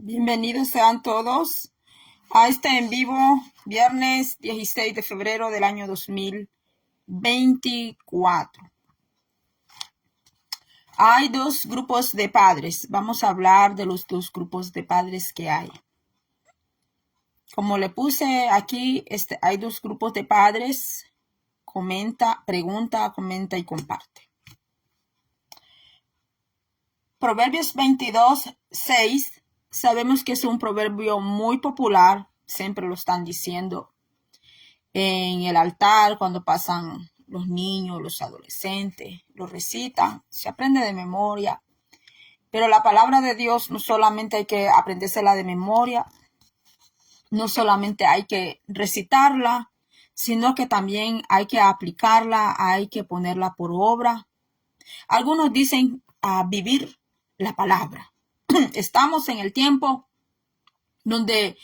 Bienvenidos sean todos a este en vivo, viernes 16 de febrero del año 2024. Hay dos grupos de padres. Vamos a hablar de los dos grupos de padres que hay. Como le puse aquí, hay dos grupos de padres. Comenta, pregunta, comenta y comparte. Proverbios 22:6. Sabemos que es un proverbio muy popular, siempre lo están diciendo en el altar cuando pasan los niños, los adolescentes, lo recitan, se aprende de memoria. Pero la palabra de Dios no solamente hay que aprendérsela de memoria, no solamente hay que recitarla, sino que también hay que aplicarla, hay que ponerla por obra. Algunos dicen a vivir la palabra. Estamos en el tiempo donde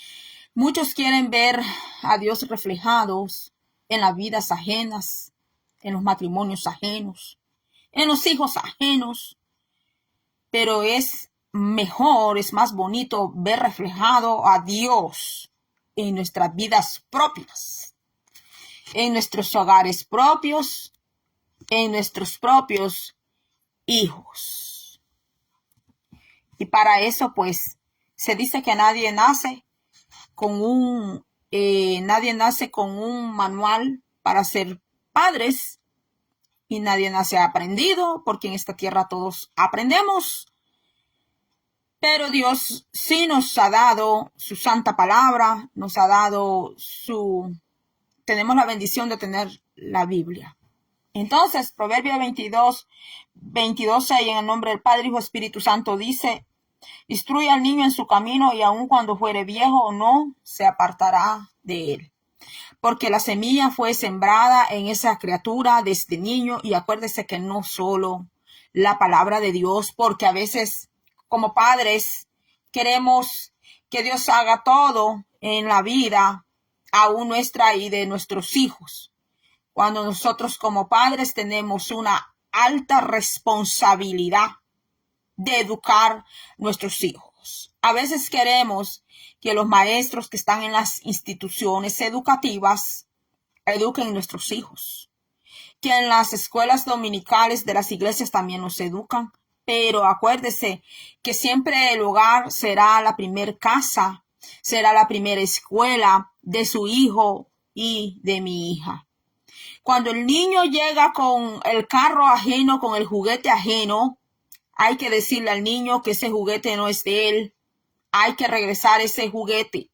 muchos quieren ver a Dios reflejados en las vidas ajenas, en los matrimonios ajenos, en los hijos ajenos, pero es mejor, es más bonito ver reflejado a Dios en nuestras vidas propias, en nuestros hogares propios, en nuestros propios hijos. Y para eso, pues, se dice que nadie nace con un manual para ser padres y nadie nace aprendido, porque en esta tierra todos aprendemos. Pero Dios sí nos ha dado su santa palabra, nos ha dado tenemos la bendición de tener la Biblia. Entonces, Proverbio 22:6, en el nombre del Padre, Hijo, Espíritu Santo, dice: instruye al niño en su camino, y aun cuando fuere viejo no se apartará de él. Porque la semilla fue sembrada en esa criatura desde niño. Y acuérdese que no solo la palabra de Dios, porque a veces como padres queremos que Dios haga todo en la vida, aún nuestra y de nuestros hijos, cuando nosotros como padres tenemos una alta responsabilidad de educar nuestros hijos. A veces queremos que los maestros que están en las instituciones educativas eduquen a nuestros hijos, que en las escuelas dominicales de las iglesias también nos educan, pero acuérdese que siempre el hogar será la primer casa, será la primera escuela de su hijo y de mi hija. Cuando el niño llega con el carro ajeno, con el juguete ajeno, hay que decirle al niño que ese juguete no es de él. Hay que regresar ese juguete.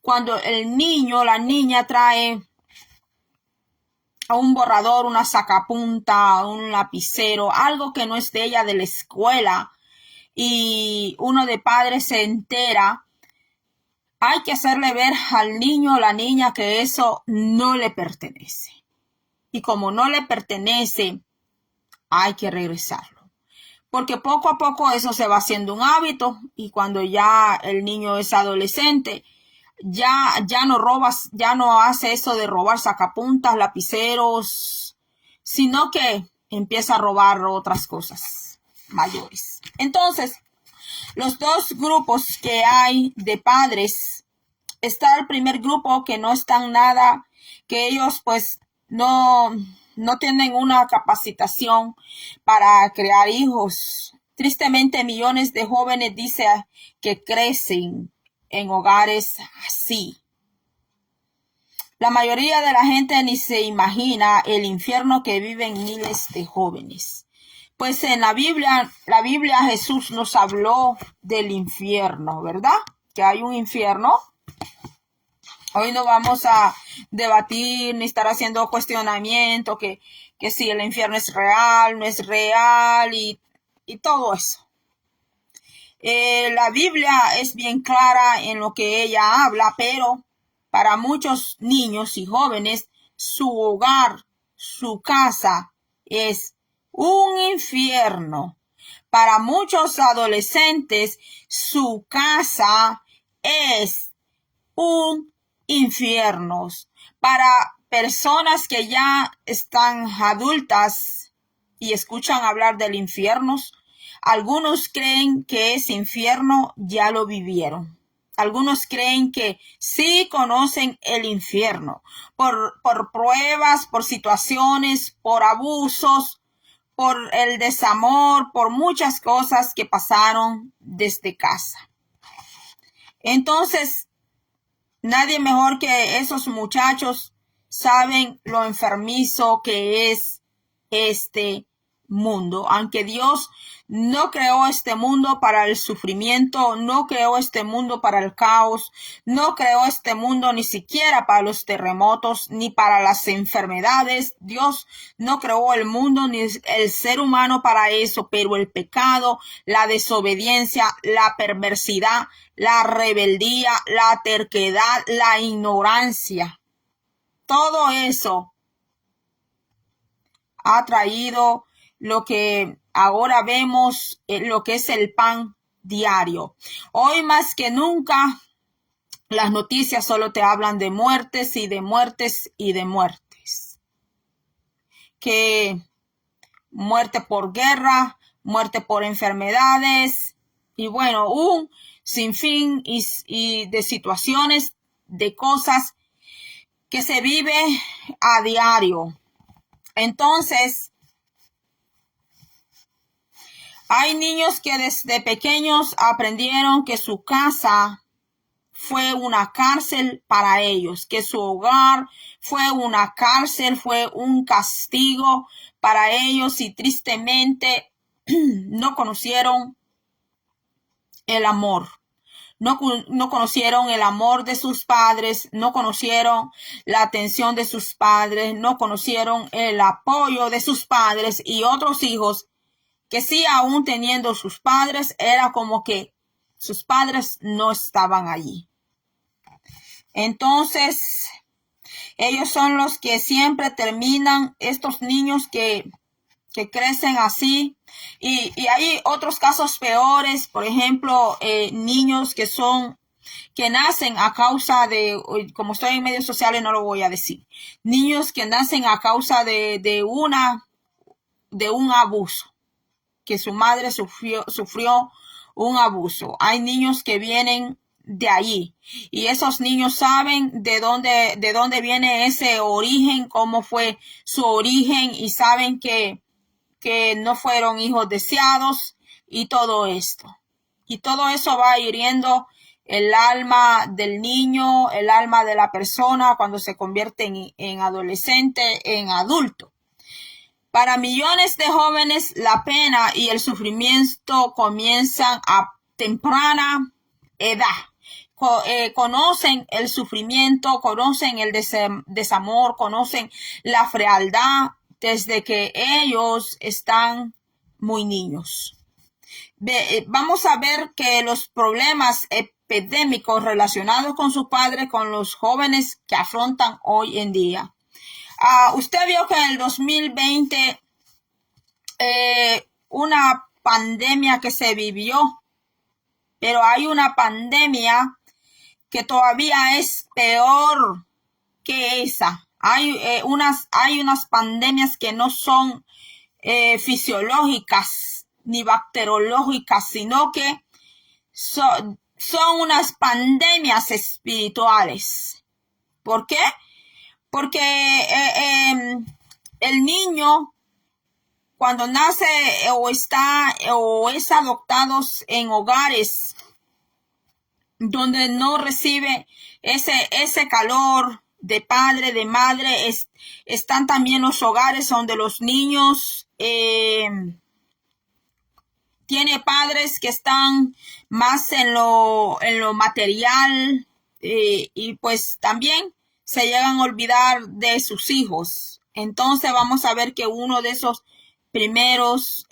Cuando el niño, la niña trae a un borrador, una sacapunta, un lapicero, algo que no es de ella, de la escuela, y uno de padres se entera, hay que hacerle ver al niño o la niña que eso no le pertenece. Y como no le pertenece, hay que regresarlo. Porque poco a poco eso se va haciendo un hábito, y cuando ya el niño es adolescente, ya no robas, ya no hace eso de robar sacapuntas, lapiceros, sino que empieza a robar otras cosas mayores. Entonces, los dos grupos que hay de padres, está el primer grupo que no están nada, que ellos pues no tienen una capacitación para crear hijos. Tristemente, millones de jóvenes dicen que crecen en hogares así. La mayoría de la gente ni se imagina el infierno que viven miles de jóvenes. Pues en la Biblia Jesús nos habló del infierno, ¿verdad? Que hay un infierno. Hoy no vamos a debatir ni estar haciendo cuestionamiento que si el infierno es real, no es real y todo eso. La Biblia es bien clara en lo que ella habla, pero para muchos niños y jóvenes, su hogar, su casa es un infierno. Para muchos adolescentes, su casa es un infierno. Para personas que ya están adultas y escuchan hablar del infierno, Algunos creen que ese infierno ya lo vivieron. Algunos creen que sí conocen el infierno por pruebas, por situaciones, por abusos, por el desamor, por muchas cosas que pasaron desde casa. Entonces, nadie mejor que esos muchachos saben lo enfermizo que es este mundo. Aunque Dios no creó este mundo para el sufrimiento, no creó este mundo para el caos, no creó este mundo ni siquiera para los terremotos, ni para las enfermedades. Dios no creó el mundo ni el ser humano para eso, pero el pecado, la desobediencia, la perversidad, la rebeldía, la terquedad, la ignorancia, todo eso ha traído lo que ahora vemos, lo que es el pan diario. Hoy más que nunca, las noticias solo te hablan de muertes y de muertes y de muertes. Que muerte por guerra, muerte por enfermedades y bueno, un sinfín y de situaciones, de cosas que se vive a diario. Entonces, hay niños que desde pequeños aprendieron que su casa fue una cárcel para ellos, que su hogar fue una cárcel, fue un castigo para ellos y tristemente no conocieron el amor. No conocieron el amor de sus padres, no conocieron la atención de sus padres, no conocieron el apoyo de sus padres y otros hijos que sí, aún teniendo sus padres, era como que sus padres no estaban allí. Entonces, ellos son los que siempre terminan, estos niños que crecen así. Y hay otros casos peores, por ejemplo, niños que nacen a causa de, como estoy en medios sociales no lo voy a decir, niños que nacen a causa de un abuso, que su madre sufrió un abuso. Hay niños que vienen de allí y esos niños saben de dónde viene ese origen, cómo fue su origen y saben que no fueron hijos deseados y todo esto. Y todo eso va hiriendo el alma del niño, el alma de la persona cuando se convierte en adolescente, en adulto. Para millones de jóvenes, la pena y el sufrimiento comienzan a temprana edad. Conocen el sufrimiento, conocen el desamor, conocen la frialdad desde que ellos están muy niños. Vamos a ver que los problemas epidémicos relacionados con sus padres, con los jóvenes que afrontan hoy en día. Usted vio que en el 2020 una pandemia que se vivió, pero hay una pandemia que todavía es peor que esa. Hay unas pandemias que no son fisiológicas ni bacteriológicas, sino que son unas pandemias espirituales. ¿Por qué? Porque el niño cuando nace o es adoptado en hogares donde no recibe ese calor de padre, de madre, están también los hogares donde los niños tiene padres que están más en lo material y pues también se llegan a olvidar de sus hijos. Entonces vamos a ver que uno de esos primeros,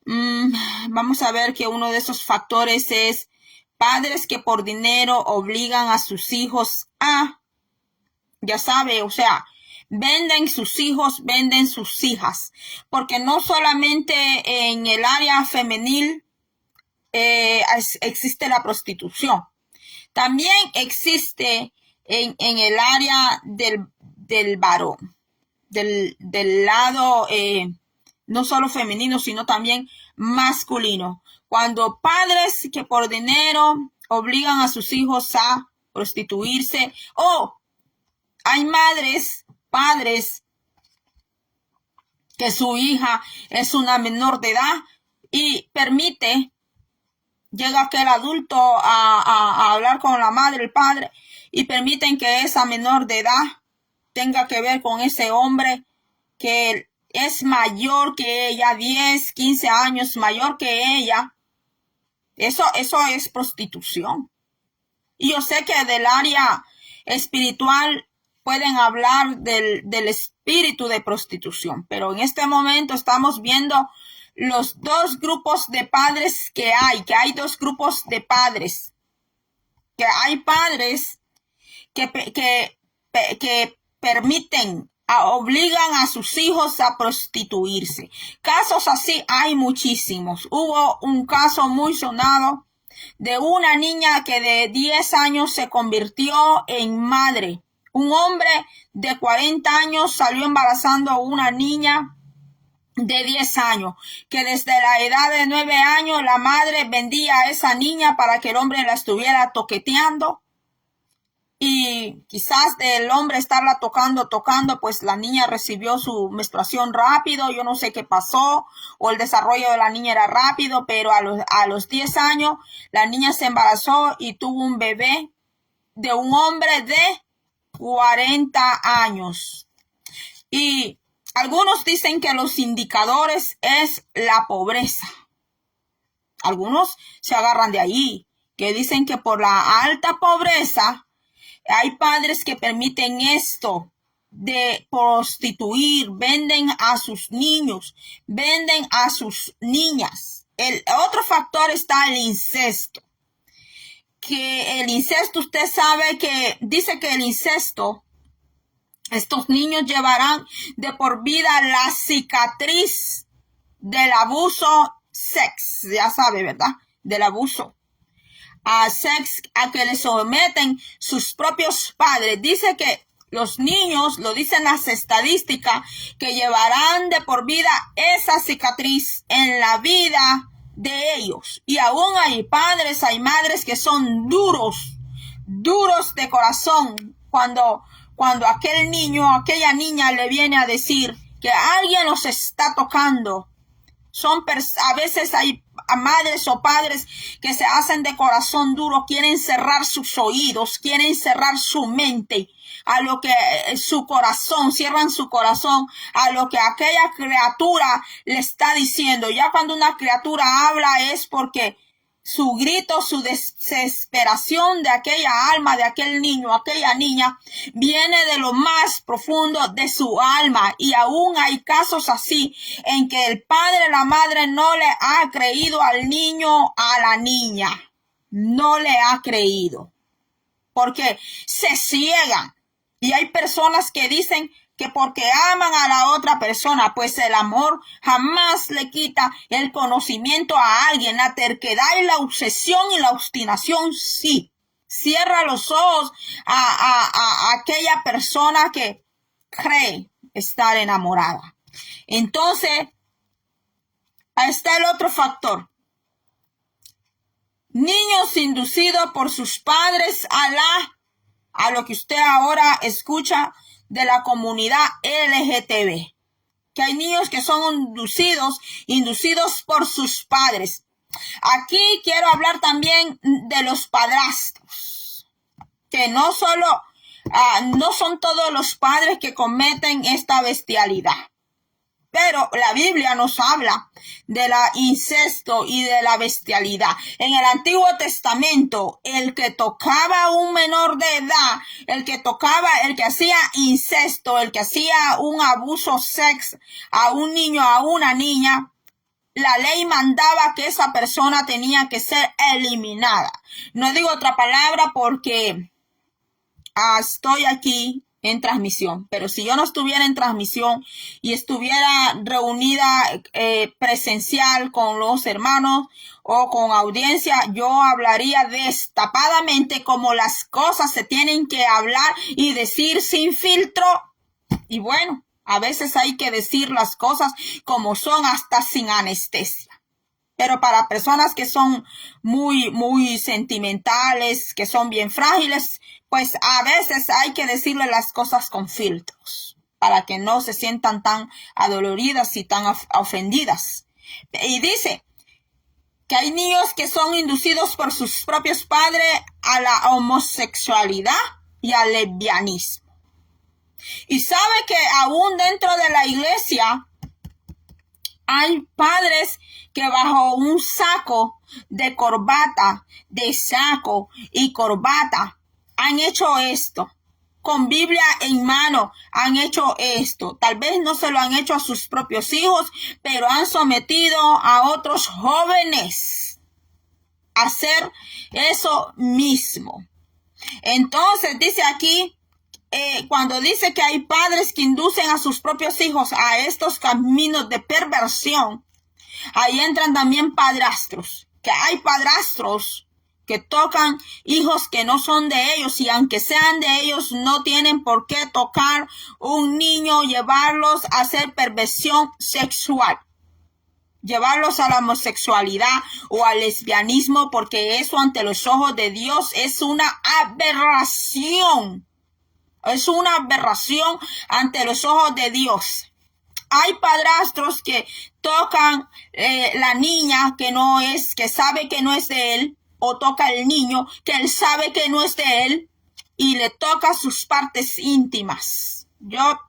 vamos a ver que uno de esos factores es padres que por dinero obligan a sus hijos ya sabe, o sea, venden sus hijos, venden sus hijas, porque no solamente en el área femenil existe la prostitución, también existe en el área del varón, del lado no solo femenino, sino también masculino. Cuando padres que por dinero obligan a sus hijos a prostituirse, o hay madres, padres, que su hija es una menor de edad y llega aquel adulto a hablar con la madre, el padre, y permiten que esa menor de edad tenga que ver con ese hombre que es mayor que ella, 10, 15 años mayor que ella. Eso es prostitución. Y yo sé que del área espiritual pueden hablar del espíritu de prostitución, pero en este momento estamos viendo los dos grupos de padres que hay dos grupos de padres, que hay padres que permiten, obligan a sus hijos a prostituirse. Casos así hay muchísimos. Hubo un caso muy sonado de una niña que de 10 años se convirtió en madre. Un hombre de 40 años salió embarazando a una niña de 10 años, que desde la edad de 9 años la madre vendía a esa niña para que el hombre la estuviera toqueteando. Y quizás del hombre estarla tocando, pues la niña recibió su menstruación rápido. Yo no sé qué pasó, o el desarrollo de la niña era rápido, pero a los 10 años la niña se embarazó y tuvo un bebé de un hombre de 40 años. Y algunos dicen que los indicadores es la pobreza. Algunos se agarran de ahí, que dicen que por la alta pobreza hay padres que permiten esto de prostituir, venden a sus niños, venden a sus niñas. El otro factor está el incesto. Que el incesto, usted sabe que dice que el incesto, estos niños llevarán de por vida la cicatriz del abuso sex, ya sabe, ¿verdad? Del abuso sex a que le someten sus propios padres. Dice que los niños, lo dicen las estadísticas, que llevarán de por vida esa cicatriz en la vida de ellos. Y aún hay padres, hay madres que son duros de corazón cuando aquel niño, aquella niña le viene a decir que alguien los está tocando. A veces hay madres o padres que se hacen de corazón duro, quieren cerrar sus oídos, quieren cerrar su mente a lo que su corazón, cierran su corazón a lo que aquella criatura le está diciendo. Ya cuando una criatura habla es porque su grito, su desesperación de aquella alma, de aquel niño, aquella niña, viene de lo más profundo de su alma. Y aún hay casos así en que el padre, la madre no le ha creído al niño, a la niña. No le ha creído. Porque se ciegan. Y hay personas que dicen que porque aman a la otra persona, pues el amor jamás le quita el conocimiento a alguien. La terquedad y la obsesión y la obstinación sí. Cierra los ojos a aquella persona que cree estar enamorada. Entonces, ahí está el otro factor. Niños inducidos por sus padres a lo que usted ahora escucha de la comunidad LGTB, que hay niños que son inducidos por sus padres. Aquí quiero hablar también de los padrastros, que no son todos los padres que cometen esta bestialidad. Pero la Biblia nos habla del incesto y de la bestialidad. En el Antiguo Testamento, el que tocaba a un menor de edad, el que hacía incesto, el que hacía un abuso sex a un niño, a una niña, la ley mandaba que esa persona tenía que ser eliminada. No digo otra palabra porque estoy aquí en transmisión, pero si yo no estuviera en transmisión y estuviera reunida presencial con los hermanos o con audiencia, yo hablaría destapadamente como las cosas se tienen que hablar y decir sin filtro. Y bueno, a veces hay que decir las cosas como son, hasta sin anestesia. Pero para personas que son muy sentimentales, que son bien frágiles, pues a veces hay que decirle las cosas con filtros para que no se sientan tan adoloridas y tan ofendidas. Y dice que hay niños que son inducidos por sus propios padres a la homosexualidad y al lesbianismo. Y sabe que aún dentro de la iglesia hay padres que bajo un saco de corbata, de saco y corbata, han hecho esto. Con Biblia en mano han hecho esto. Tal vez no se lo han hecho a sus propios hijos, pero han sometido a otros jóvenes a hacer eso mismo. Entonces dice aquí, cuando dice que hay padres que inducen a sus propios hijos a estos caminos de perversión, ahí entran también padrastros, que hay padrastros que tocan hijos que no son de ellos, y aunque sean de ellos, no tienen por qué tocar un niño, llevarlos a hacer perversión sexual, llevarlos a la homosexualidad o al lesbianismo, porque eso ante los ojos de Dios es una aberración. Es una aberración ante los ojos de Dios. Hay padrastros que tocan la niña que sabe que no es de él, o toca el niño que él sabe que no es de él y le toca sus partes íntimas. Yo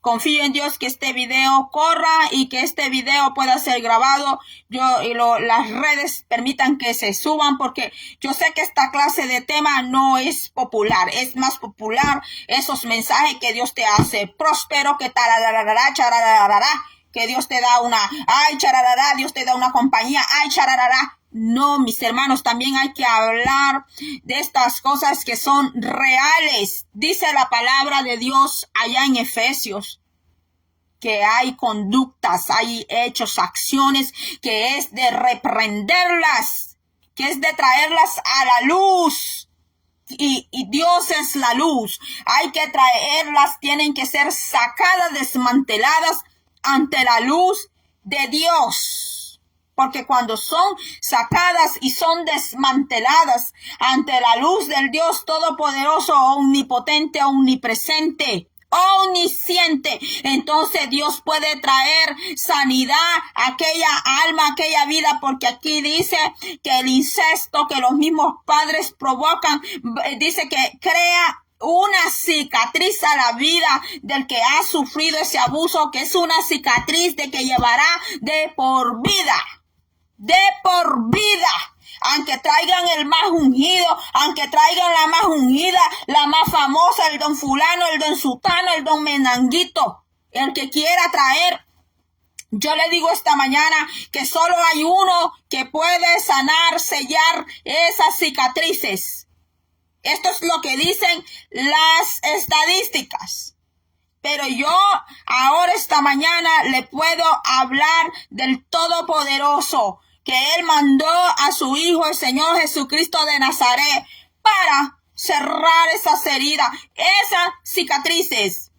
confío en Dios que este video corra y que este video pueda ser grabado. Las redes permitan que se suban, porque yo sé que esta clase de tema no es popular. Es más popular esos mensajes que Dios te hace. Próspero, que tarararara, charararara, que Dios te da una, ay, chararará, Dios te da una compañía, ay, chararará. No, mis hermanos, también hay que hablar de estas cosas que son reales. Dice la palabra de Dios allá en Efesios que hay conductas, hay hechos, acciones que es de reprenderlas, que es de traerlas a la luz. Y Dios es la luz. Hay que traerlas, tienen que ser sacadas, desmanteladas ante la luz de Dios. Porque cuando son sacadas y son desmanteladas ante la luz del Dios Todopoderoso, omnipotente, omnipresente, omnisciente, entonces Dios puede traer sanidad a aquella alma, a aquella vida, porque aquí dice que el incesto que los mismos padres provocan, dice que crea una cicatriz a la vida del que ha sufrido ese abuso, que es una cicatriz de que llevará de por vida. De por vida, aunque traigan el más ungido, aunque traigan la más ungida, la más famosa, el don fulano, el don sutano, el don menanguito, el que quiera traer. Yo le digo esta mañana que solo hay uno que puede sanar, sellar esas cicatrices. Esto es lo que dicen las estadísticas. Pero yo ahora esta mañana le puedo hablar del Todopoderoso, que Él mandó a su Hijo, el Señor Jesucristo de Nazaret, para cerrar esas heridas, esas cicatrices.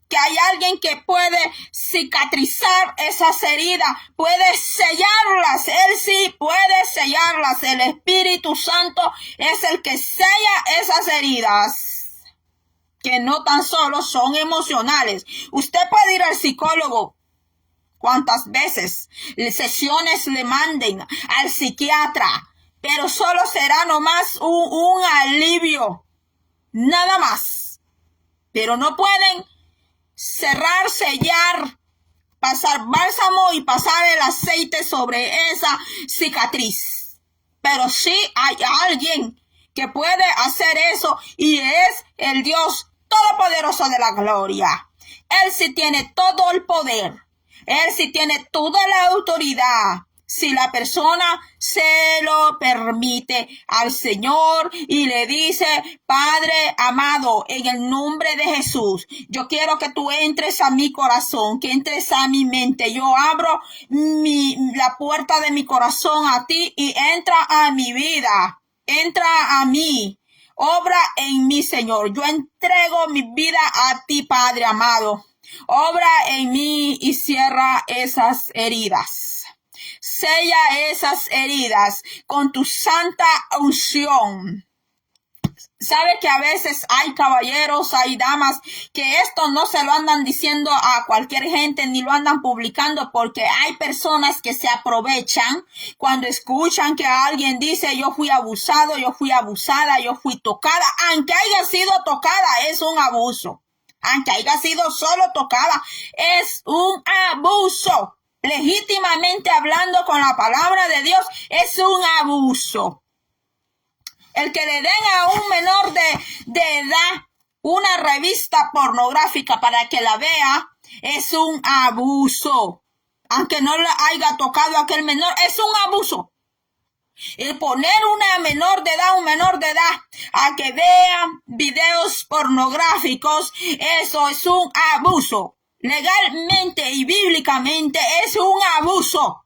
Que hay alguien que puede cicatrizar esas heridas, puede sellarlas. Él sí puede sellarlas. El Espíritu Santo es el que sella esas heridas, que no tan solo son emocionales. Usted puede ir al psicólogo cuantas veces sesiones le manden, al psiquiatra, pero solo será nomás un alivio, nada más. Pero no pueden cerrar, sellar, pasar bálsamo y pasar el aceite sobre esa cicatriz. Pero sí hay alguien que puede hacer eso, y es el Dios Todopoderoso de la gloria. Él sí tiene todo el poder. Él sí tiene toda la autoridad, si la persona se lo permite al Señor y le dice: Padre amado, en el nombre de Jesús, yo quiero que tú entres a mi corazón, que entres a mi mente. Yo abro la puerta de mi corazón a ti y entra a mi vida, entra a mí. Obra en mí, Señor. Yo entrego mi vida a ti, Padre amado. Obra en mí y cierra esas heridas. Sella esas heridas con tu santa unción. Sabe que a veces hay caballeros, hay damas que esto no se lo andan diciendo a cualquier gente ni lo andan publicando, porque hay personas que se aprovechan cuando escuchan que alguien dice yo fui abusado, yo fui abusada, yo fui tocada. Aunque haya sido tocada, es un abuso. Aunque haya sido solo tocada, es un abuso. Legítimamente hablando con la palabra de Dios, es un abuso. El que le den a un menor de edad una revista pornográfica para que la vea es un abuso. Aunque no le haya tocado a aquel menor, es un abuso. El poner una menor de edad, un menor de edad, a que vea videos pornográficos, eso es un abuso. Legalmente y bíblicamente es un abuso.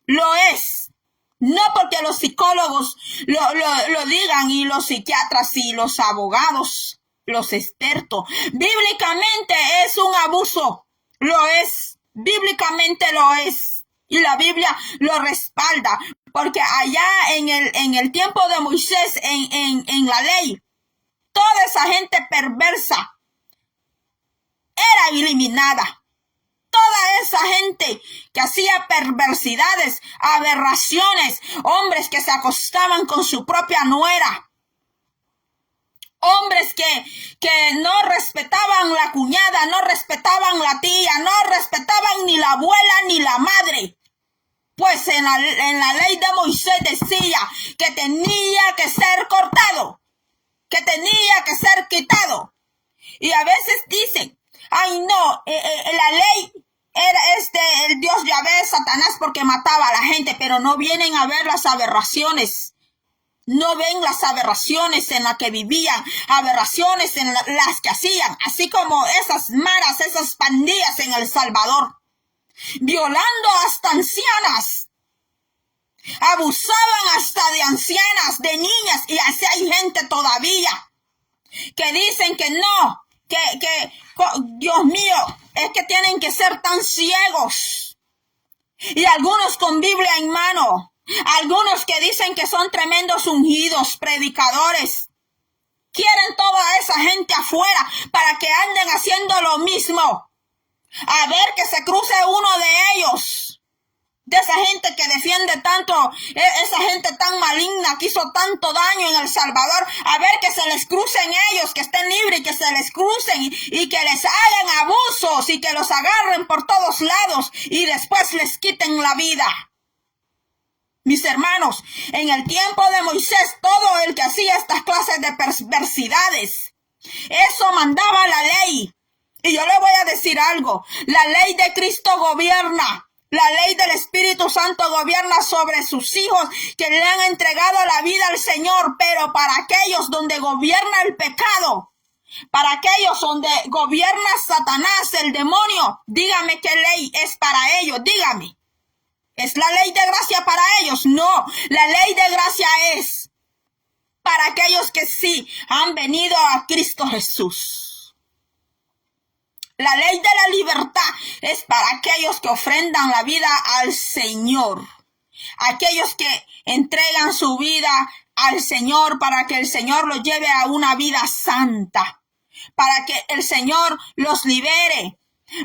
Lo es. No porque los psicólogos lo digan y los psiquiatras y los abogados, los expertos. Bíblicamente es un abuso. Lo es. Bíblicamente lo es. Y la Biblia lo respalda. Porque allá en el tiempo de Moisés, en la ley, toda esa gente perversa era eliminada. Toda esa gente que hacía perversidades, aberraciones, hombres que se acostaban con su propia nuera, hombres que no respetaban la cuñada, no respetaban la tía, no respetaban ni la abuela ni la madre. Pues en la ley de Moisés decía que tenía que ser cortado, que tenía que ser quitado. Y a veces dicen, ay no, la ley era el Dios Yahvé, Satanás, porque mataba a la gente, pero no vienen a ver las aberraciones. No ven las aberraciones en las que vivían, aberraciones en las que hacían, así como esas maras, esas pandillas en El Salvador, violando hasta ancianas, abusaban hasta de ancianas, de niñas, y así hay gente todavía que dicen que no, que Dios mío, es que tienen que ser tan ciegos. Y algunos con Biblia en mano, algunos que dicen que son tremendos ungidos, predicadores, quieren toda esa gente afuera para que anden haciendo lo mismo. A ver que se cruce uno de ellos, de esa gente que defiende tanto, esa gente tan maligna que hizo tanto daño en El Salvador, a ver que se les crucen ellos, que estén libres y que se les crucen y que les hagan abusos y que los agarren por todos lados y después les quiten la vida. Mis hermanos, en el tiempo de Moisés, todo el que hacía estas clases de perversidades, eso mandaba la ley. Y yo le voy a decir algo, la ley de Cristo gobierna. La ley del Espíritu Santo gobierna sobre sus hijos que le han entregado la vida al Señor, pero para aquellos donde gobierna el pecado, para aquellos donde gobierna Satanás, el demonio, dígame qué ley es para ellos, dígame. ¿Es la ley de gracia para ellos? No, la ley de gracia es para aquellos que sí han venido a Cristo Jesús. La ley de la libertad es para aquellos que ofrendan la vida al Señor. Aquellos que entregan su vida al Señor para que el Señor los lleve a una vida santa. Para que el Señor los libere.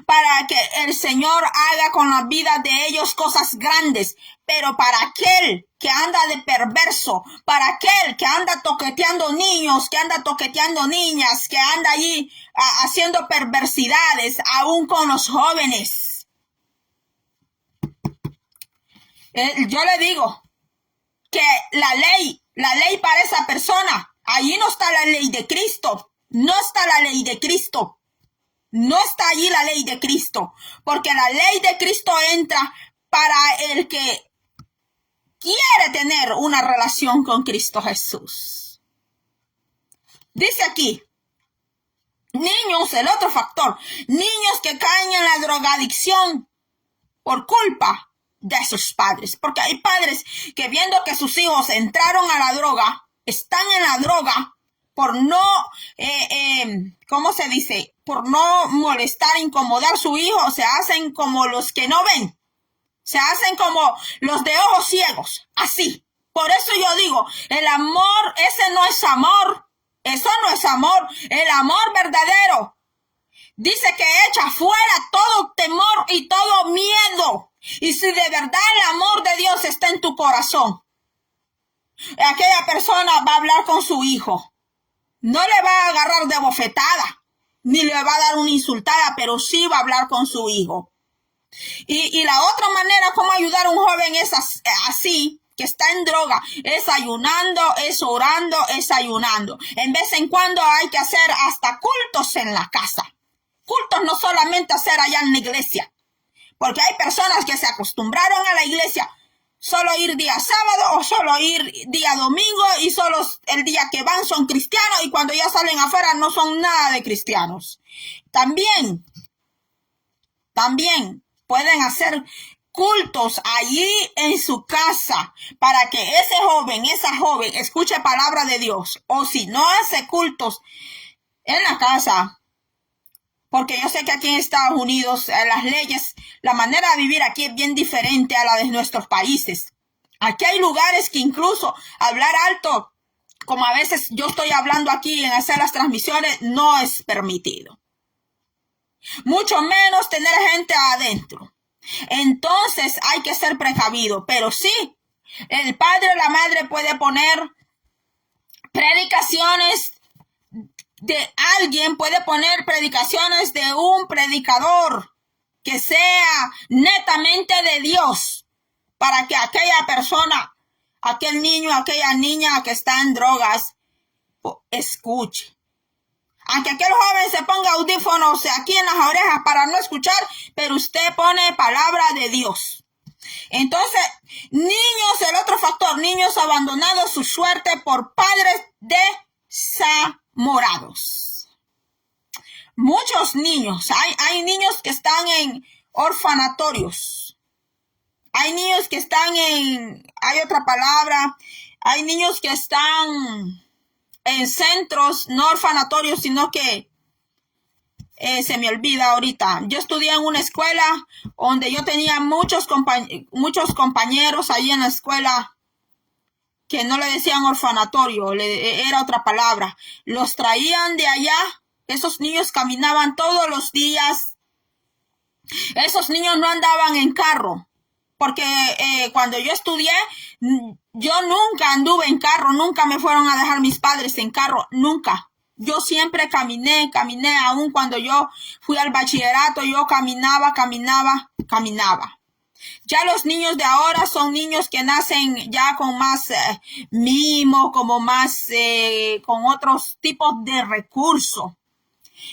Para que el Señor haga con la vida de ellos cosas grandes. Pero para aquel que anda de perverso, para aquel que anda toqueteando niños, que anda toqueteando niñas, que anda allí haciendo perversidades, aún con los jóvenes. Yo le digo que la ley para esa persona, allí no está la ley de Cristo, no está la ley de Cristo. No está allí la ley de Cristo, porque la ley de Cristo entra para el que quiere tener una relación con Cristo Jesús. Dice aquí, niños, el otro factor, niños que caen en la drogadicción por culpa de sus padres, porque hay padres que viendo que sus hijos entraron a la droga, están en la droga, por no, ¿cómo se dice? Por no molestar, incomodar a su hijo, se hacen como los que no ven. Se hacen como los de ojos ciegos, así. Por eso yo digo, el amor, ese no es amor. Eso no es amor. El amor verdadero dice que echa fuera todo temor y todo miedo. Y si de verdad el amor de Dios está en tu corazón, aquella persona va a hablar con su hijo. No le va a agarrar de bofetada, ni le va a dar una insultada, pero sí va a hablar con su hijo. Y la otra manera como ayudar a un joven es así, que está en droga, es ayunando, es orando, es ayunando. En vez en cuando hay que hacer hasta cultos en la casa. Cultos no solamente hacer allá en la iglesia, porque hay personas que se acostumbraron a la iglesia solo ir día sábado o solo ir día domingo y solo el día que van son cristianos y cuando ya salen afuera no son nada de cristianos. También pueden hacer cultos allí en su casa para que ese joven, esa joven escuche palabra de Dios. O si no hace cultos en la casa, porque yo sé que aquí en Estados Unidos las leyes, la manera de vivir aquí es bien diferente a la de nuestros países. Aquí hay lugares que incluso hablar alto, como a veces yo estoy hablando aquí en hacer las transmisiones, no es permitido. Mucho menos tener gente adentro. Entonces hay que ser precavido. Pero sí, el padre o la madre puede poner predicaciones de alguien, puede poner predicaciones de un predicador que sea netamente de Dios, para que aquella persona, aquel niño, aquella niña que está en drogas, escuche. Aunque aquel joven se ponga audífonos aquí en las orejas para no escuchar, pero usted pone palabra de Dios. Entonces, niños, el otro factor, niños abandonados su suerte por padres desamorados. Muchos niños, hay niños que están en orfanatorios. Hay niños que están hay otra palabra, hay niños que están en centros, no orfanatorios, sino que se me olvida ahorita. Yo estudié en una escuela donde yo tenía muchos compañeros ahí en la escuela que no le decían orfanatorio, era otra palabra. Los traían de allá, esos niños caminaban todos los días. Esos niños no andaban en carro, porque cuando yo estudié, yo nunca anduve en carro, nunca me fueron a dejar mis padres en carro, nunca. Yo siempre caminé, aún cuando yo fui al bachillerato, yo caminaba. Ya los niños de ahora son niños que nacen ya con más mimo, como más, con otros tipos de recursos.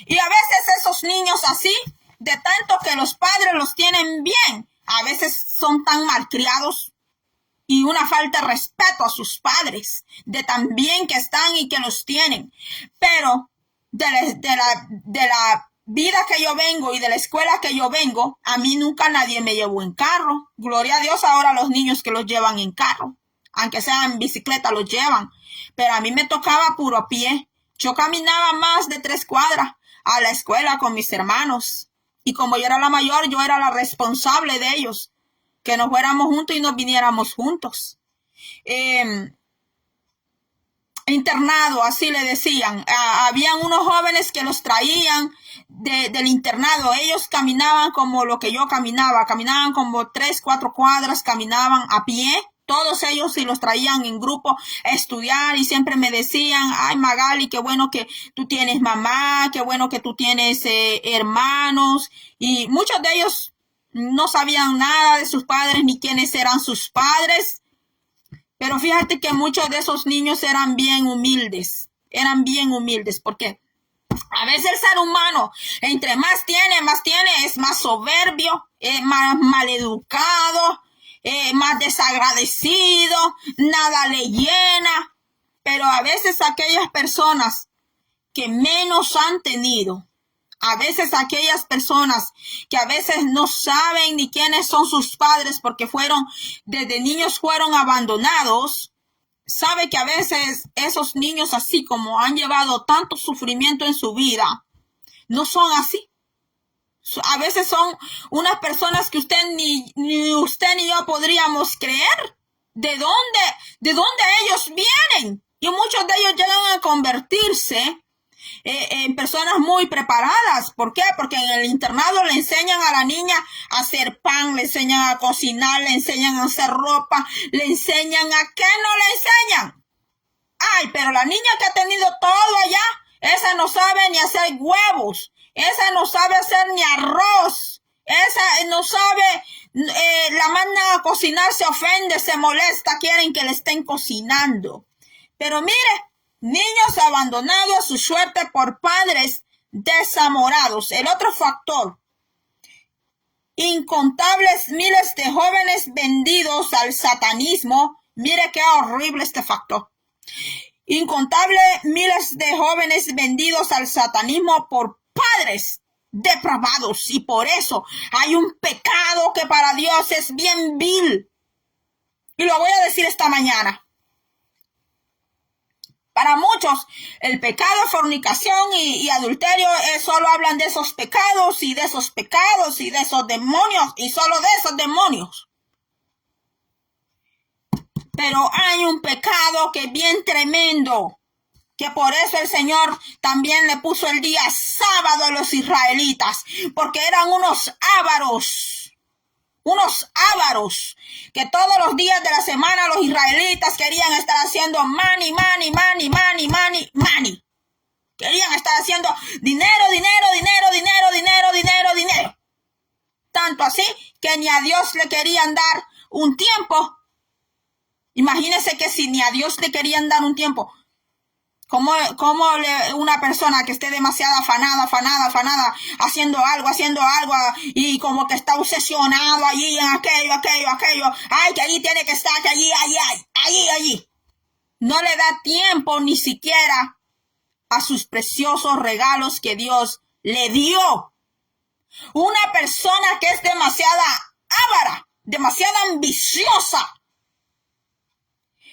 Y a veces esos niños así, de tanto que los padres los tienen bien, a veces son tan malcriados y una falta de respeto a sus padres, de tan bien que están y que los tienen. Pero de la vida que yo vengo y de la escuela que yo vengo, a mí nunca nadie me llevó en carro. Gloria a Dios ahora los niños que los llevan en carro, aunque sean en bicicleta los llevan. Pero a mí me tocaba puro pie. Yo caminaba más de 3 cuadras a la escuela con mis hermanos. Y como yo era la mayor, yo era la responsable de ellos, que nos fuéramos juntos y nos viniéramos juntos. Internado, así le decían. Habían unos jóvenes que los traían del internado. Ellos caminaban como lo que yo caminaban como 3, 4 cuadras, caminaban a pie. Todos ellos y los traían en grupo a estudiar y siempre me decían, ay Magali, qué bueno que tú tienes mamá, qué bueno que tú tienes hermanos. Y muchos de ellos no sabían nada de sus padres ni quiénes eran sus padres. Pero fíjate que muchos de esos niños eran bien humildes porque a veces el ser humano, entre más tiene, es más soberbio, más maleducado, más desagradecido, nada le llena. Pero a veces aquellas personas que menos han tenido, a veces aquellas personas que a veces no saben ni quiénes son sus padres porque desde niños fueron abandonados, sabe que a veces esos niños, así como han llevado tanto sufrimiento en su vida, no son así. A veces son unas personas que ni usted ni yo podríamos creer de dónde ellos vienen. Y muchos de ellos llegan a convertirse en personas muy preparadas. ¿Por qué? Porque en el internado le enseñan a la niña a hacer pan, le enseñan a cocinar, le enseñan a hacer ropa, le enseñan a qué no le enseñan. Ay, pero la niña que ha tenido todo allá, esa no sabe ni hacer huevos, esa no sabe hacer ni arroz, esa no sabe, la mandan a cocinar, se ofende, se molesta, quieren que le estén cocinando. Pero mire, niños abandonados a su suerte por padres desamorados. El otro factor, incontables miles de jóvenes vendidos al satanismo. Mire qué horrible este factor. Incontables miles de jóvenes vendidos al satanismo por padres depravados, y por eso hay un pecado que para Dios es bien vil. Y lo voy a decir esta mañana. Para muchos, el pecado de fornicación y adulterio solo hablan de esos pecados y de esos pecados y de esos demonios y solo de esos demonios. Pero hay un pecado que es bien tremendo, que por eso el Señor también le puso el día sábado a los israelitas, porque eran unos ávaros, que todos los días de la semana los israelitas querían estar haciendo money. Querían estar haciendo dinero. Tanto así que ni a Dios le querían dar un tiempo. Imagínense que si ni a Dios le querían dar un tiempo, ¿cómo una persona que esté demasiado afanada, haciendo algo, y como que está obsesionado allí en aquello, ay, que allí tiene que estar, que allí. No le da tiempo ni siquiera a sus preciosos regalos que Dios le dio. Una persona que es demasiado avara, demasiado ambiciosa.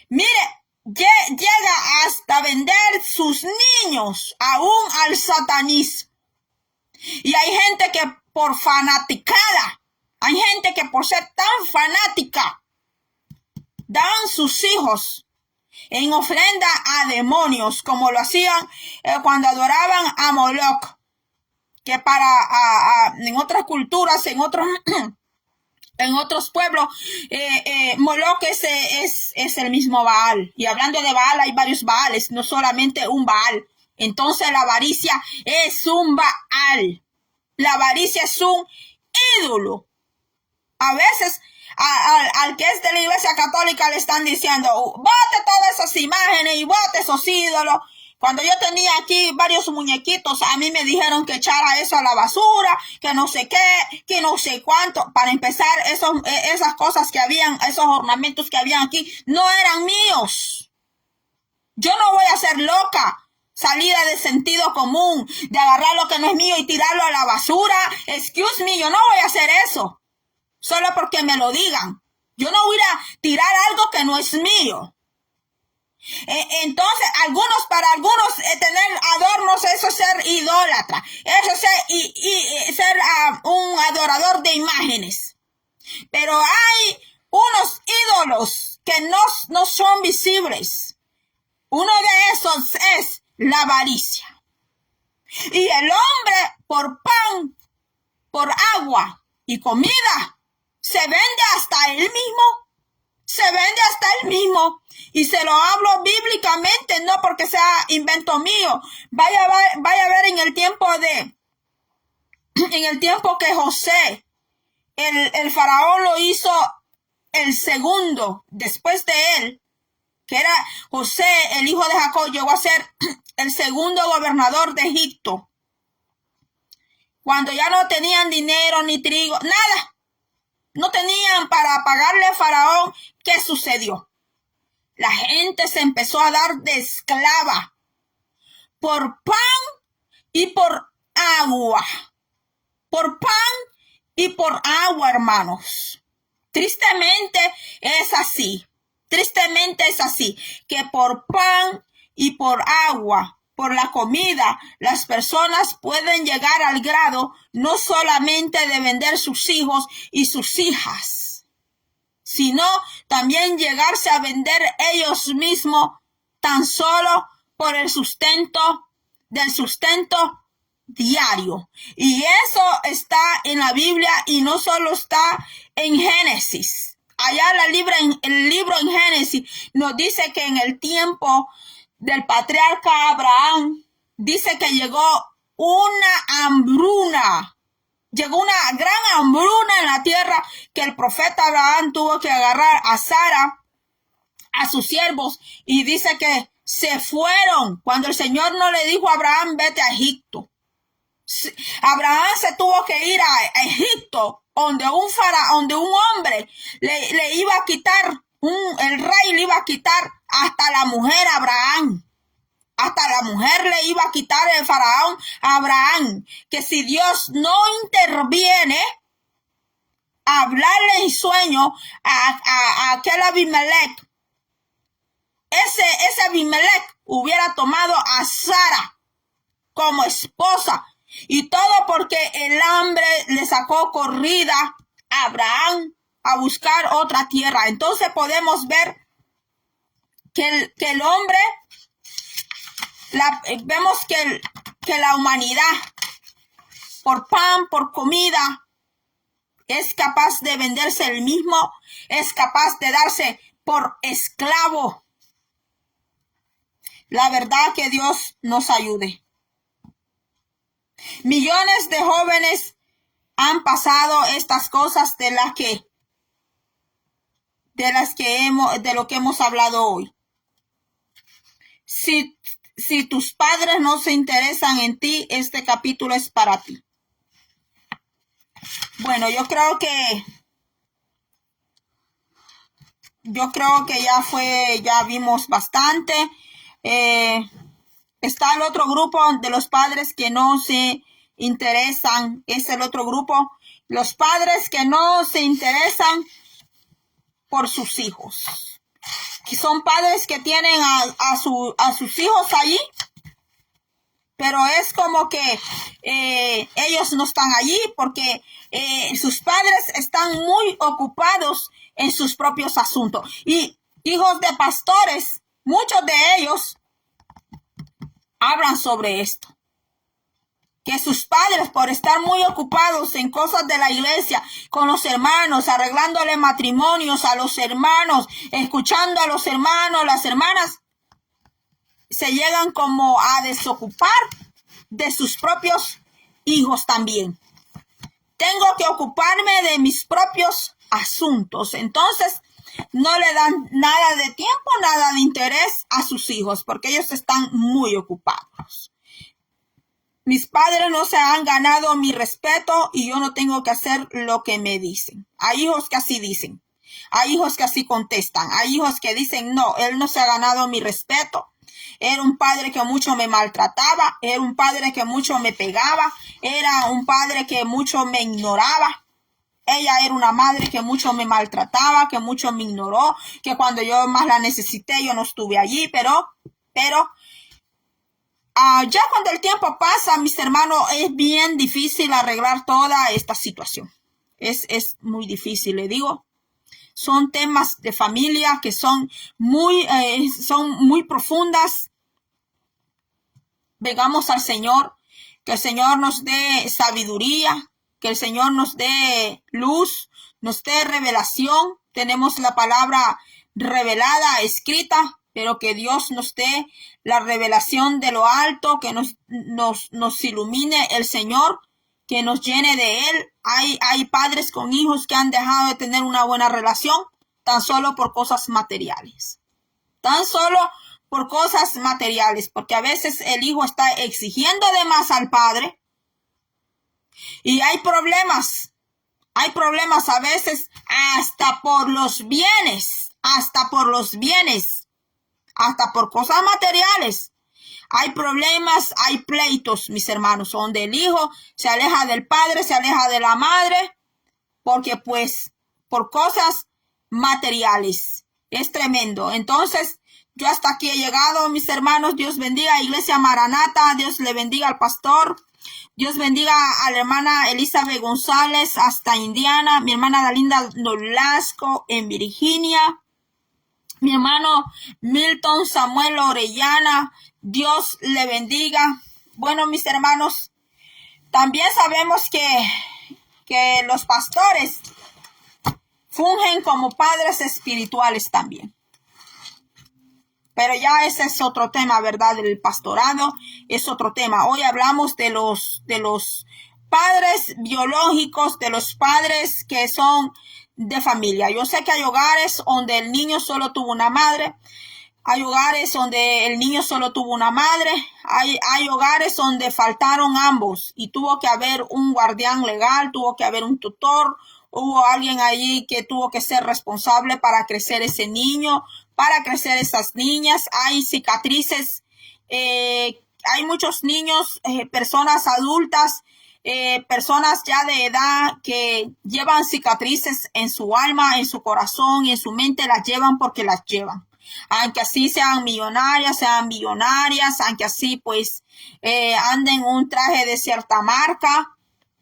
Mire, llega hasta vender sus niños aún al satanismo. Y hay gente que por fanaticada, hay gente que por ser tan fanática, dan sus hijos en ofrenda a demonios, como lo hacían cuando adoraban a Moloch, que en otras culturas, en otros pueblos, Moloch es el mismo Baal. Y hablando de Baal, hay varios Baales, no solamente un Baal. Entonces la avaricia es un Baal. La avaricia es un ídolo. A veces al que es de la iglesia católica le están diciendo, bote todas esas imágenes y bote esos ídolos. Cuando yo tenía aquí varios muñequitos, a mí me dijeron que echara eso a la basura, que no sé qué, que no sé cuánto. Para empezar, esas cosas que habían, esos ornamentos que habían aquí, no eran míos. Yo no voy a ser loca, salida de sentido común, de agarrar lo que no es mío y tirarlo a la basura. Excuse me, yo no voy a hacer eso. Solo porque me lo digan. Yo no voy a tirar algo que no es mío. Entonces, para algunos tener adornos, eso es ser idólatra, eso es ser un adorador de imágenes. Pero hay unos ídolos que no son visibles. Uno de esos es la avaricia. Y el hombre por pan, por agua y comida, se vende hasta él mismo. Y se lo hablo bíblicamente, no porque sea invento mío. Vaya a ver en el tiempo que José, el faraón lo hizo el segundo después de él, que era José, el hijo de Jacob, llegó a ser el segundo gobernador de Egipto. Cuando ya no tenían dinero ni trigo, nada. No tenían para pagarle a Faraón. ¿Qué sucedió? La gente se empezó a dar de esclava por pan y por agua. Por pan y por agua, hermanos. Tristemente es así. Que por pan y por agua por la comida, las personas pueden llegar al grado no solamente de vender sus hijos y sus hijas, sino también llegarse a vender ellos mismos tan solo por el sustento diario. Y eso está en la Biblia y no solo está en Génesis. Allá el libro en Génesis nos dice que en el tiempo del patriarca Abraham, dice que llegó una hambruna. Llegó una gran hambruna en la tierra que el profeta Abraham tuvo que agarrar a Sara, a sus siervos, y dice que se fueron cuando el Señor no le dijo a Abraham, vete a Egipto. Abraham se tuvo que ir a Egipto, donde un hombre le iba a quitar, el rey le iba a quitar hasta la mujer a Abraham. Hasta la mujer le iba a quitar el faraón a Abraham. Que si Dios no interviene, a hablarle en sueño a aquel Abimelech, ese Abimelech hubiera tomado a Sara como esposa. Y todo porque el hambre le sacó corrida a Abraham a buscar otra tierra. Entonces podemos ver que el hombre, vemos que la humanidad, por pan, por comida, es capaz de venderse el mismo, es capaz de darse por esclavo. La verdad, que Dios nos ayude. Millones de jóvenes han pasado estas cosas de lo que hemos hablado hoy. Si tus padres no se interesan en ti, este capítulo es para ti. Bueno, yo creo que ya vimos bastante. Está el otro grupo de los padres que no se interesan. Es el otro grupo. Los padres que no se interesan por sus hijos. Que son padres que tienen a sus hijos allí, pero es como que ellos no están allí porque sus padres están muy ocupados en sus propios asuntos. Y hijos de pastores, muchos de ellos hablan sobre esto. Que sus padres, por estar muy ocupados en cosas de la iglesia, con los hermanos, arreglándole matrimonios a los hermanos, escuchando a los hermanos, las hermanas, se llegan como a desocupar de sus propios hijos también. Tengo que ocuparme de mis propios asuntos. Entonces, no le dan nada de tiempo, nada de interés a sus hijos, porque ellos están muy ocupados. Mis padres no se han ganado mi respeto y yo no tengo que hacer lo que me dicen. Hay hijos que así dicen. Hay hijos que así contestan. Hay hijos que dicen, no, él no se ha ganado mi respeto. Era un padre que mucho me maltrataba. Era un padre que mucho me pegaba. Era un padre que mucho me ignoraba. Ella era una madre que mucho me maltrataba, que mucho me ignoró, que cuando yo más la necesité yo no estuve allí, pero ya cuando el tiempo pasa, mis hermanos, es bien difícil arreglar toda esta situación. Es muy difícil, le digo. Son temas de familia que son muy profundas. Vengamos al Señor, que el Señor nos dé sabiduría, que el Señor nos dé luz, nos dé revelación. Tenemos la palabra revelada, escrita, pero que Dios nos dé la revelación de lo alto, que nos ilumine el Señor, que nos llene de Él. Hay padres con hijos que han dejado de tener una buena relación tan solo por cosas materiales. Tan solo por cosas materiales, porque a veces el hijo está exigiendo de más al padre y hay problemas a veces hasta por los bienes, hasta por cosas materiales. Hay problemas, hay pleitos, mis hermanos, donde el hijo se aleja del padre, se aleja de la madre, porque pues por cosas materiales. Es tremendo. Entonces, Yo hasta aquí he llegado, mis hermanos. Dios bendiga a Iglesia Maranata. Dios le bendiga al pastor. Dios bendiga a la hermana Elizabeth González hasta Indiana. Mi hermana Dalinda Nolasco en Virginia. Mi hermano Milton Samuel Orellana. Dios le bendiga. Bueno, mis hermanos, también sabemos que los pastores fungen como padres espirituales también. Pero ya ese es otro tema, ¿verdad? El pastorado es otro tema. Hoy hablamos de los padres biológicos, de los padres que son de familia. Yo sé que hay hogares donde el niño solo tuvo una madre. Hay hogares donde el niño solo tuvo una madre. Hay hogares donde faltaron ambos y tuvo que haber un guardián legal, tuvo que haber un tutor. Hubo alguien allí que tuvo que ser responsable para crecer ese niño, para crecer esas niñas. Hay cicatrices, hay muchos niños, personas adultas, personas ya de edad que llevan cicatrices en su alma, en su corazón y en su mente. Las llevan porque las llevan. Aunque así sean millonarias, aunque así pues anden un traje de cierta marca.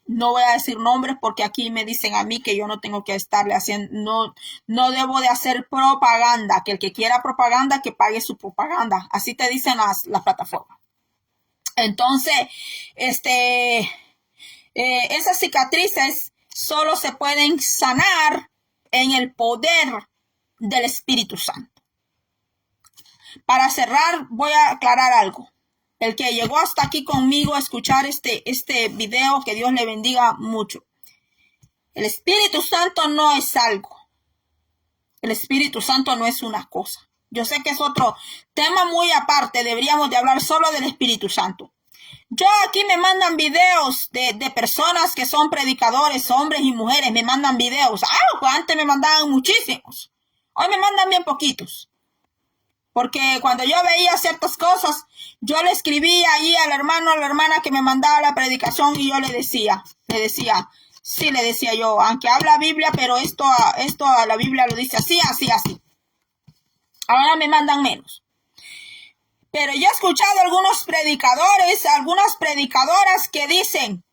No voy a decir nombres porque aquí me dicen a mí que yo no tengo que estarle haciendo, no debo de hacer propaganda, que el que quiera propaganda que pague su propaganda. Así te dicen las plataformas. Entonces, esas cicatrices solo se pueden sanar en el poder del Espíritu Santo. Para cerrar, voy a aclarar algo. El que llegó hasta aquí conmigo a escuchar este video, que Dios le bendiga mucho. El Espíritu Santo no es algo. El Espíritu Santo no es una cosa. Yo sé que es otro tema muy aparte. Deberíamos de hablar solo del Espíritu Santo. Yo aquí me mandan videos de personas que son predicadores, hombres y mujeres. Me mandan videos. Antes me mandaban muchísimos. Hoy me mandan bien poquitos. Porque cuando yo veía ciertas cosas, yo le escribía ahí al hermano, a la hermana que me mandaba la predicación y yo le decía, sí, le decía yo, aunque habla Biblia, pero esto a la Biblia lo dice así, así, así. Ahora me mandan menos. Pero yo he escuchado algunos predicadores, algunas predicadoras que dicen,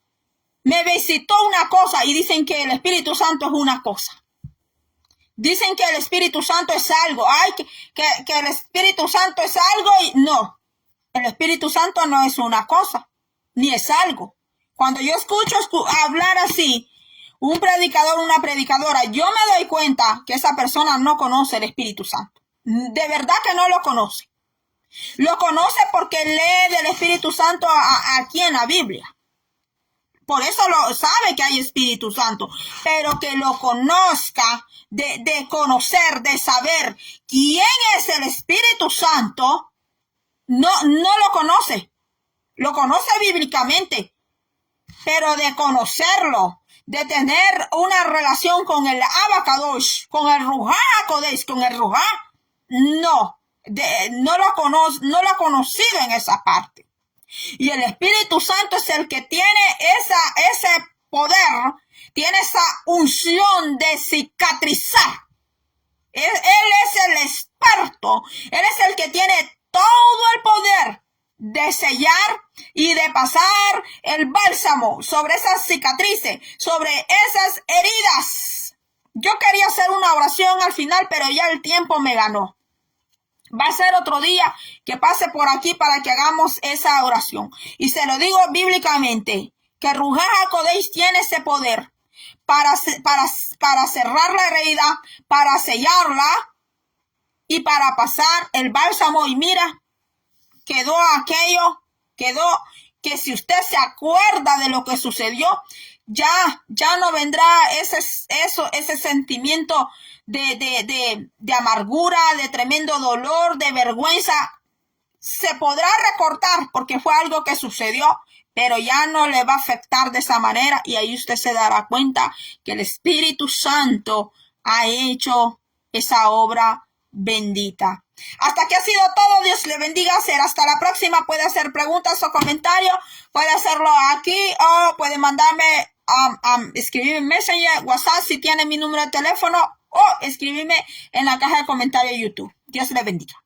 me visitó una cosa y dicen que el Espíritu Santo es una cosa. Dicen que el Espíritu Santo es algo. Que el Espíritu Santo es algo y no. El Espíritu Santo no es una cosa, ni es algo. Cuando yo escucho hablar así, un predicador, una predicadora, yo me doy cuenta que esa persona no conoce el Espíritu Santo. De verdad que no lo conoce. Lo conoce porque lee del Espíritu Santo aquí en la Biblia. Por eso lo sabe que hay Espíritu Santo, pero que lo conozca, de conocer, de saber quién es el Espíritu Santo, no lo conoce. Lo conoce bíblicamente, pero de conocerlo, de tener una relación con el Abacadosh, con el Ruhá HaKodesh, con el Ruhá, no lo conoce, no lo ha conocido en esa parte. Y el Espíritu Santo es el que tiene ese poder, tiene esa unción de cicatrizar. Él es el experto, Él es el que tiene todo el poder de sellar y de pasar el bálsamo sobre esas cicatrices, sobre esas heridas. Yo quería hacer una oración al final, pero ya el tiempo me ganó. Va a ser otro día que pase por aquí para que hagamos esa oración. Y se lo digo bíblicamente, que Ruhá HaKodesh tiene ese poder para cerrar la herida, para sellarla y para pasar el bálsamo. Y mira, quedó que si usted se acuerda de lo que sucedió, ya no vendrá ese sentimiento de amargura, de tremendo dolor, de vergüenza. Se podrá recortar porque fue algo que sucedió, pero ya no le va a afectar de esa manera, y ahí usted se dará cuenta que el Espíritu Santo ha hecho esa obra bendita. Hasta aquí ha sido todo. Dios le bendiga. Será hasta la próxima. Puede hacer preguntas o comentarios, puede hacerlo aquí o puede mandarme escribirme en Messenger, WhatsApp si tiene mi número de teléfono, o escribirme en la caja de comentarios de YouTube. Dios le bendiga.